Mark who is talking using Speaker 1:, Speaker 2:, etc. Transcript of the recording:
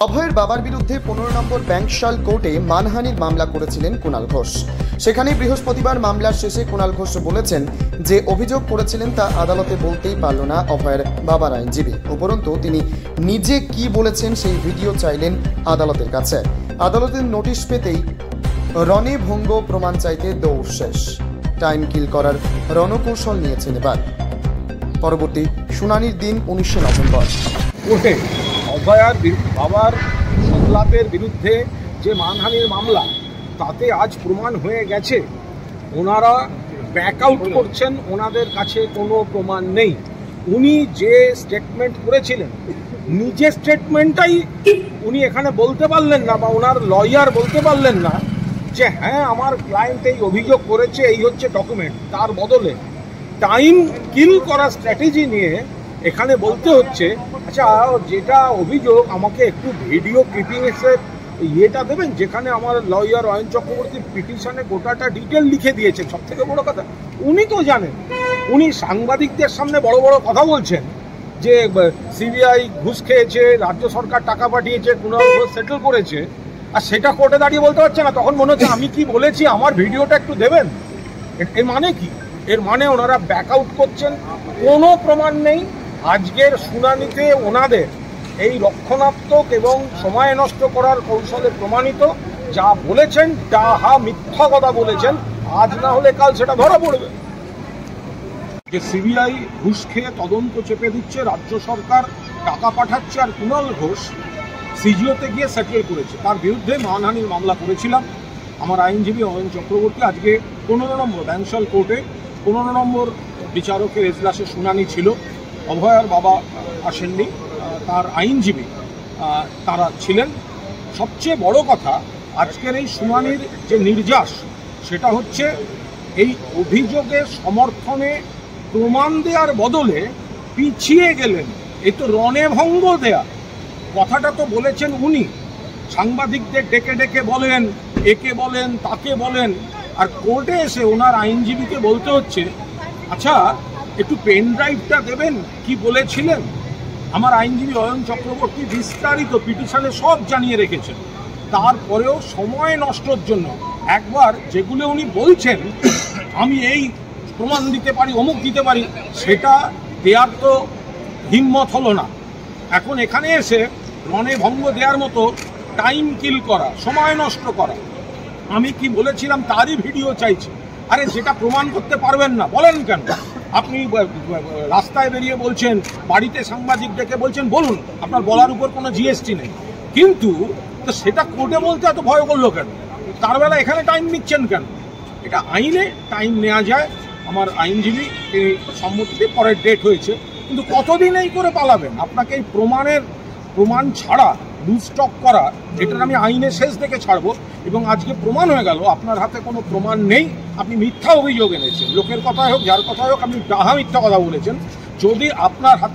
Speaker 1: অভয়ের বাবার বিরুদ্ধে 15 নম্বর ব্যাংকশাল কোর্টে মানহানির মামলা করেছিলেন কুণাল ঘোষ। সেখানে বৃহস্পতিবার মামলার শেষে কুণাল ঘোষ বলেছেন যে অভিযোগ করেছিলেন তা আদালতে বলতেই পারল না অভয়ের বাবার আইনজীবী। উপরন্তু তিনি নিজে কি বলেছেন সেই ভিডিও চাইলেন আদালতের কাছে। আদালতের নোটিশ পেতেই রণভঙ্গ প্রমাণ চাইতে দৌড় শেষ। টাইম কিল করার রণকৌশল নিয়েছেন এবার। পরবর্তী শুনানির দিন 19 নভেম্বর।
Speaker 2: কোর্টে অভয়ার বাবার সংলাপের বিরুদ্ধে যে মানহানির মামলা, তাতে আজ প্রমাণ হয়ে গেছে ওনারা ব্যাক আউট করছেন, ওনাদের কাছে কোনো প্রমাণ নেই। উনি যে স্টেটমেন্ট করেছিলেন, নিজের স্টেটমেন্টটাই উনি এখানে বলতে পারলেন না, বা ওনার লয়ার বলতে পারলেন না যে হ্যাঁ আমার ক্লায়েন্ট এই অভিযোগ করেছে, এই হচ্ছে ডকুমেন্ট। তার বদলে টাইম কিল করা স্ট্র্যাটেজি নিয়ে এখানে বলতে হচ্ছে আচ্ছা যেটা অভিযোগ আমাকে একটু ভিডিও ক্লিপিংসের ইয়েটা দেবেন, যেখানে আমার লয়ার অয়ন চক্রবর্তী পিটিশনে গোটাটা ডিটেল লিখে দিয়েছেন। সব থেকে বড় কথা, উনি তো জানেন, উনি সাংবাদিকদের সামনে বড় বড় কথা বলছেন যে সিবিআই ঘুষ খেয়েছে, রাজ্য সরকার টাকা পাঠিয়েছে, কুণাল ঘোষ সেটেল করেছে, আর সেটা কোর্টে দাঁড়িয়ে বলতে পারছে না। তখন মনে হচ্ছে আমি কি বলেছি, আমার ভিডিওটা একটু দেবেন। এর মানে কি? এর মানে ওনারা ব্যাক আউট করছেন, কোনো প্রমাণ নেই। আজকের শুনানিতে ওনাদের এই রক্ষণাত্মক এবং সময় নষ্ট করার কৌশলে প্রমাণিত, যা বলেছেন ডাহা মিথ্যা কথা বলেছেন। আজ না হলে কাল সেটা ধরা পড়বে। যে সিবিআই ঘুষ খেয়ে তদন্ত চেপে দিচ্ছে, রাজ্য সরকার টাকা পাঠাচ্ছে, আর কুণাল ঘোষ সিজিওতে গিয়ে সেটেল করেছে, তার বিরুদ্ধে মানহানির মামলা করেছিলাম। আমার আইনজীবী অয়ন চক্রবর্তী আজকে 15 নম্বর ব্যাংকশাল কোর্টে 15 নম্বর বিচারকের এজলাসে শুনানি ছিল। অভয়ার বাবা আসেননি, তার আইনজীবী তারা ছিলেন। সবচেয়ে বড় কথা, আজকের এই শুনানির যে নির্যাস, সেটা হচ্ছে এই অভিযোগের সমর্থনে প্রমাণ দেওয়ার বদলে পিছিয়ে গেলেন। এ তো রণভঙ্গ দেয়া। কথাটা তো বলেছেন উনি, সাংবাদিকদের ডেকে ডেকে বলেন, একে বলেন, তাকে বলেন, আর কোর্টে এসে ওনার আইনজীবীকে বলতে হচ্ছে আচ্ছা একটু পেন ড্রাইভটা দেবেন, কি বলেছিলেন। আমার আইনজীবী অয়ন চক্রবর্তী বিস্তারিত পিটিশনে সব জানিয়ে রেখেছেন। তারপরেও সময় নষ্টর জন্য একবার যেগুলো উনি বলছেন আমি এই প্রমাণ দিতে পারি, অমুক দিতে পারি, সেটা দেওয়ার তো হিম্মত হলো না। এখন এখানে এসে রণে ভঙ্গ দেওয়ার মতো টাইম কিল করা, সময় নষ্ট করা, আমি কি বলেছিলাম তারই ভিডিও চাইছি। আরে যেটা প্রমাণ করতে পারবেন না বলেন কেন? আপনি রাস্তায় বেরিয়ে বলছেন, বাড়িতে সাংবাদিক ডেকে বলছেন, বলুন, আপনার বলার উপর কোনো জিএসটি নেই। কিন্তু তো সেটা কোর্টে বলতে এত ভয় করলো কেন? তার বেলা এখানে টাইম নিচ্ছেন কেন? এটা আইনে টাইম নেওয়া যায়। আমার আইনজীবী এই সম্মতিতে পরের ডেট হয়েছে, কিন্তু কতদিন এই করে পালাবেন? আপনাকে এই প্রমাণ ছাড়া লুজ স্টক করা, এটার আমি আইনে শেষ দেখে ছাড়বো। এবং আজকে প্রমাণ হয়ে গেল আপনার হাতে কোনো প্রমাণ নেই, আপনি মিথ্যা অভিযোগ এনেছেন। লোকের কথাই হোক, যার কথাই হোক, আপনি ডাহা মিথ্যা কথা বলেছেন। যদি আপনার হাতে